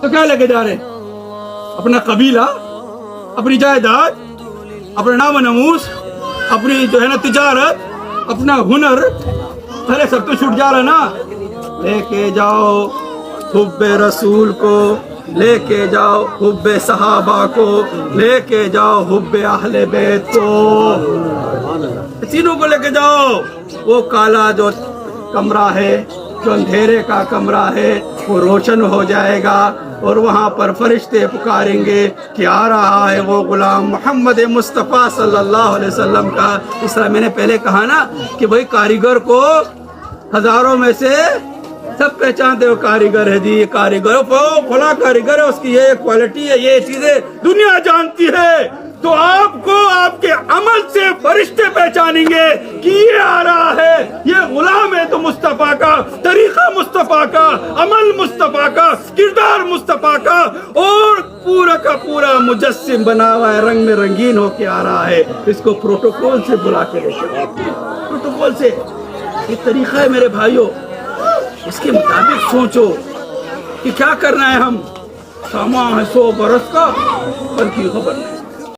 تو کیا لے کے جا رہے ہیں؟ اپنا قبیلہ، اپنی جائیداد، اپنا نام و نموس، اپنی جو ہے نا تجارت، اپنا ہنر، ارے سب تو چھوٹ جا رہا نا۔ لے کے جاؤ حب رسول کو، لے کے جاؤ حب صحابہ کو، لے کے جاؤ حب اہل بیت کو، تینوں کو لے کے جاؤ۔ وہ کالا جو کمرہ ہے، جو اندھیرے کا کمرہ ہے، وہ روشن ہو جائے گا، اور وہاں پر فرشتے پکاریں گے کہ آ رہا ہے وہ غلام محمد مصطفیٰ صلی اللہ علیہ وسلم کا۔ اس طرح میں نے پہلے کہا نا کہ بھائی کاریگر کو ہزاروں میں سے سب پہچانتے ہو، کاریگر ہے جی، یہ کاریگر فلاں کاریگر ہے، اس کی یہ کوالٹی ہے، یہ چیزیں دنیا جانتی ہے۔ تو آپ کو آپ کے عمل سے فرشتے پہچانیں گے کہ یہ آ رہا ہے، یہ غلام ہے تو مصطفیٰ کا، طریقہ مصطفیٰ کا، عمل مصطفیٰ کا، کردار مصطفیٰ کا، اور پورا کا پورا مجسم بنا ہوا ہے، رنگ میں رنگین ہو کے آ رہا ہے۔ اس کو پروٹوکول سے بلا کے لے کے پروٹوکول سے، یہ طریقہ ہے میرے بھائیوں، اس کے مطابق سوچو کہ کیا کرنا ہے۔ ہم سامان ہے 100 برس کا، پر کی خبر نہیں۔